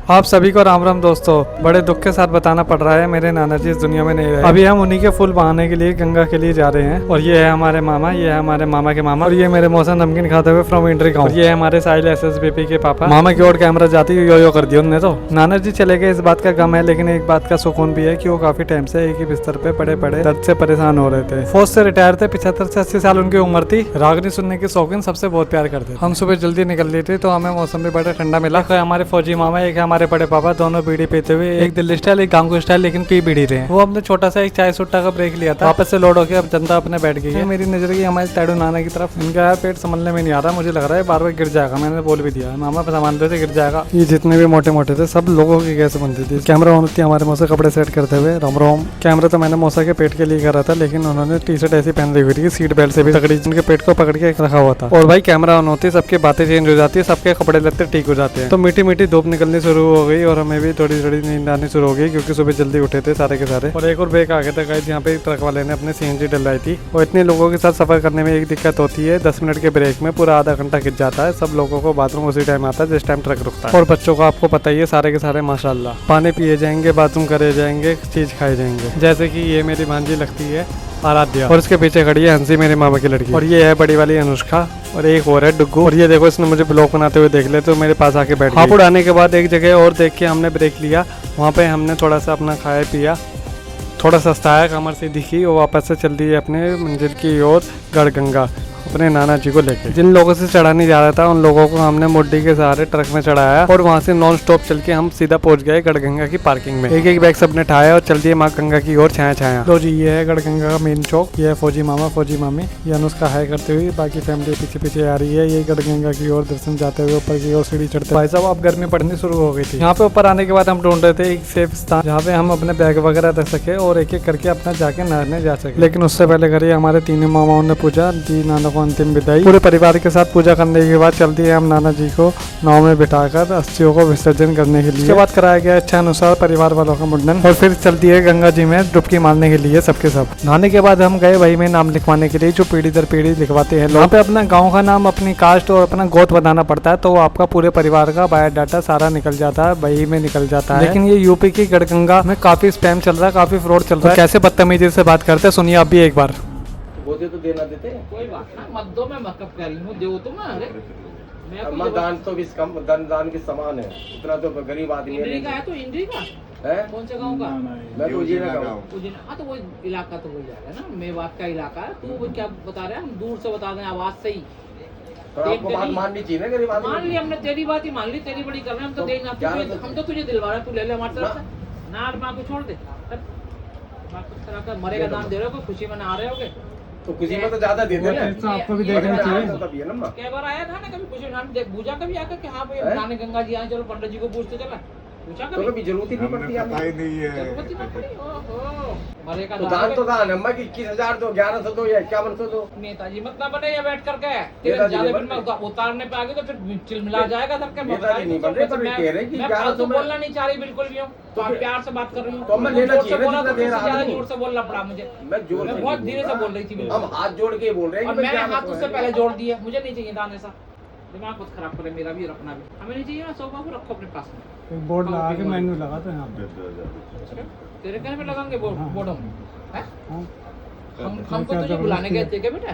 आप सभी को राम राम दोस्तों। बड़े दुख के साथ बताना पड़ रहा है, मेरे नाना जी इस दुनिया में नहीं रहे। अभी हम उन्हीं के फूल बहाने के लिए गंगा के लिए जा रहे हैं। और ये है हमारे मामा, ये है हमारे मामा के मामा, और ये मेरे मौसा नमकीन खाते हुए फ्रॉम इंट्री गाँव। ये है हमारे साहिल SSBP के पापा। मामा की ओर कैमरा जाती यो कर दिया उन्होंने तो। नाना जी चले गए, इस बात का गम है, लेकिन एक बात का सुकून भी है कि वो काफी टाइम से एक ही बिस्तर पे पड़े पड़े दर्द से परेशान हो रहे थे। फौज से रिटायर थे, 75 से 80 साल उनकी उम्र थी। रागनी सुनने के शौकीन, सबसे बहुत प्यार करते थे। हम सुबह जल्दी निकल लिए थे तो हमें मौसम भी बड़ा ठंडा मिला। हमारे फौजी मामा, एक हमारे बड़े पापा, दोनों बीड़ी पीते हुए, एक दिल्ली स्टाइल एक गांव स्टाइल, लेकिन पी बीड़ी रहे। वो हमने छोटा सा एक चाय सुट्टा का ब्रेक लिया था, वापस से लोड होकर अब जनता अपने बैठ गई है। मेरी नजर गई हमारे टैडू नाना की तरफ। इनका यार पेट संभलने में नहीं आ रहा, मुझे लग रहा है बार बार गिर जाएगा। मैंने बोल भी दिया मामा सामान थे गिर जाएगा। ये जितने भी मोटे मोटे थे सब लोगों की गैस बनती थी। कैमरा ऑन थी हमारे मौसा कपड़े सेट करते हुए। राम राम। कैमरा तो मैंने मौसा के पेट के लिए करा था, लेकिन उन्होंने टी शर्ट ऐसी पहन रही हुई थी, सीट बेल्ट से भी तगड़ी, जिनके पेट को पकड़ के रखा हुआ था। और भाई कैमरा ऑन होती सबकी बातें चेंज हो जाती है, सबके कपड़े लत्ते ठीक हो जाते हैं। तो मीठी मीठी धूप निकलनी शुरू हो गई और हमें भी थोड़ी थोड़ी नींद आनी शुरू हो गई, क्योंकि सुबह जल्दी उठे थे सारे के सारे। और एक और ब्रेक आ गया था गाइस, यहाँ पे ट्रक वाले ने अपने CNG डलवाई थी। और इतने लोगों के साथ सफर करने में एक दिक्कत होती है, 10 मिनट के ब्रेक में पूरा आधा घंटा खिंच जाता है। सब लोगों को बाथरूम उसी टाइम आता है जिस टाइम ट्रक रुकता है। और बच्चों को आपको पता ही है, सारे के सारे माशाल्लाह पानी पिए जाएंगे, बाथरूम करे जाएंगे, चीज खाए जाएंगे। जैसे कि ये मेरी भांजी लगती है आराध्या, और इसके पीछे खड़ी है हंसी, मेरे मामा की लड़की। और ये है बड़ी वाली अनुष्का, और एक और है डुग्गू। और ये देखो, इसने मुझे ब्लॉग बनाते हुए देख ले तो मेरे पास आके बैठ गई। हापुड़ आने के बाद एक जगह और देख के हमने ब्रेक लिया, वहाँ पे हमने थोड़ा सा अपना खाया पिया, थोड़ा सस्ता है, कमर से दिखी, और वापस से चल दी अपने मंजिल की ओर गढ़गंगा अपने नाना जी को लेकर। जिन लोगों से चढ़ा नहीं जा रहा था उन लोगों को हमने मुड्डी के सहारे ट्रक में चढ़ाया, और वहाँ से नॉन स्टॉप चल के हम सीधा पहुंच गए गढ़गंगा की पार्किंग में। एक एक बैग सबने ठाया और चल दिए माँ गंगा की ओर छाया छाया। तो जी ये है गढ़गंगा का मेन चौक। ये है फौजी मामा फौजी मामी, ये अनुष्का हाय करते हुए, बाकी फैमिली पीछे पीछे आ रही है। ये गढ़गंगा की ओर दर्शन जाते हुए ऊपर की ओर सीढ़ी चढ़ते। भाई साहब अब गर्मी पड़नी शुरू हो गई थी। यहाँ पे ऊपर आने के बाद हम ढूंढ रहे थे एक सेफ स्थान जहाँ पे हम अपने बैग वगैरह रख सके और एक एक करके अपना जाके नहाने जा सके। लेकिन उससे पहले करिए हमारे तीनों मामाओं ने पूजा दी, नाना को अंतिम विदाई। पूरे परिवार के साथ पूजा करने के बाद चल दिए हम नाना जी को नाव में बिठाकर अस्थियों को विसर्जन करने के लिए। उसके बाद कराया गया इच्छा अनुसार परिवार वालों का मुंडन, और फिर चल दिए गंगा जी में डुबकी मारने के लिए सबके सब। नहाने के बाद हम गए वही में नाम लिखवाने के लिए, जो पीढ़ी दर पीढ़ी लिखवाते हैं लोग। यहाँ पे अपना गाँव का नाम, अपनी कास्ट और अपना गोत्र बताना पड़ता है, तो आपका पूरे परिवार का बायोडाटा सारा निकल जाता है, वही में निकल जाता है। लेकिन ये यूपी की गढ़गंगा में काफी स्पैम चल रहा है, काफी फ्रॉड चल रहा है। कैसे बदतमीजी से बात करते हैं सुनिए आप भी एक बार। बोझे तो देना देते हैं। कोई बात ना, मत दो, मैं मकअप कर रही हूँ, दो तो मैं। अरे मैं दान तो भी कम दान के समान है, इतना तो गरीब आदमी है। इंद्री का है तो इंद्री का है, कौन से गांव का? मैं तो उजीना का हूँ। हाँ तो वो इलाका तो हो जाएगा ना, मेवात का इलाका है। तो वो क्या बता रहे हैं, हम दूर से बता दें आवाज से ही। तो आपको बात माननी चाहिए ना, गरीब आदमी। मान ली हमने, तेरी बात ही मान ली, तेरी बड़ी कर रहे हैं हम तो देना। हम तो तुझे दिलवा रहे, तू ले ले हमारे तरफ से ना, माँ को छोड़ दे। मरेगा दान दे रहे हो, खुशी मना रहे होगे तो खुशी में तो ज्यादा देते हैं ना, आपको भी देखना चाहिए। कई बार आया था ना, कभी खुशी मनाने पूछा कभी आकर कि हाँ भाई रानी गंगा जी आए, चलो पंडित जी को पूछते चला, पूछा कभी जरूरत ही नहीं पड़ती, पता ही नहीं है। जरूरत ही ना पड़ी। ओहो मरेगा तो दान तो दान है। मैं 21,000 दो, 1100 दो या 5100 दो। नेताजी मत ना बने या बैठ करके तेरे ज्यादा फिर मैं उतारने पे आगे तो फिर चिलमिला जाएगा सर के। नेताजी नहीं बन रहे, पर कह रहे कि 1100 बोलना नहीं चाह रही बिल्कुल भी हूँ, तो आप प्यार से बात कर रही हूँ। तो मैं लेना चाहिए, जितना दे रहा हूं। जोर से बोलना पड़ा मुझे, मैं बहुत धीरे से बोल रही थी। हम हाथ जोड़ के बोल रहे हैं, मैंने हाथ उससे पहले जोड़ दिया, मुझे नहीं चाहिए दान ऐसा। दिमाग बहुत खराब करे मेरा भी और अपना भी, हमें नहीं चाहिए ना। सोफा को रखो अपने पास में, एक बोर्ड लगा के मेन्यू लगा तो यहाँ पे तेरे कहने पे लगाएंगे बोर्ड हम। हाँ। हमको तुझे बुलाने गए थे क्या बेटा?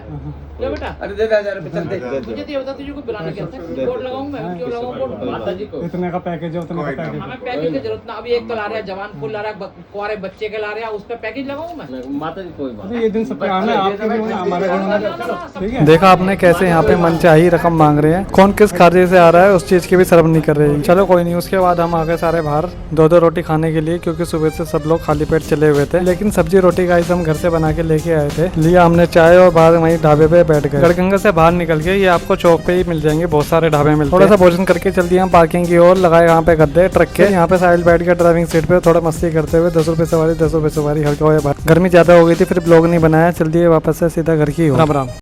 क्या बेटा? अरे दे 1000 रुपए चलते। मुझे तो ये बता, तुझे को बुलाने गया था, बोर्ड लगाऊं मैं? क्यों लगाऊं बोर्ड? माता जी को इतने का पैकेज है, उतने का पैकेज। हमें पैकेज की जरूरत ना। अभी एक तो ला रहा है जवान फूल, ला रहा है कुआरे बच्चे के ला रहा है, उस पे पैकेज लगाऊं मैं? माता जी कोई बात। ये दिन सब पे आना है, आपके भी होना, हमारे भी होना, ठीक है। देखा आपने कैसे यहाँ पे मनचाही रकम मांग रहे हैं, कौन किस खाते से आ रहा है उस चीज की भी शर्म नहीं कर रही। चलो कोई नहीं। उसके बाद हम आ गए सारे बाहर 2-2 रोटी खाने के लिए, क्योंकि सुबह से सब लोग खाली पेट चले हुए थे। लेकिन सब्जी रोटी गाइस हम घर से बना के लेके आए थे। लिया हमने चाय और बाहर वहीं ढाबे पे बैठ गए। गढ़गंगा से बाहर निकल के ये आपको चौक पे ही मिल जाएंगे, बहुत सारे ढाबे मिलते हैं। थोड़ा सा भोजन करके चल दिए हम पार्किंग की ओर, लगाए यहाँ पे गद्दे ट्रक के। यहाँ पे साहिल बैठ के ड्राइविंग सीट पे थोड़ा मस्ती करते हुए 10 रुपए सवारी 10 रुपए सवारी, हल्का हो। गर्मी ज्यादा हो गई थी, फिर ब्लॉग नहीं बनाया, चल दिए वापस से सीधा घर की ओर। राम राम।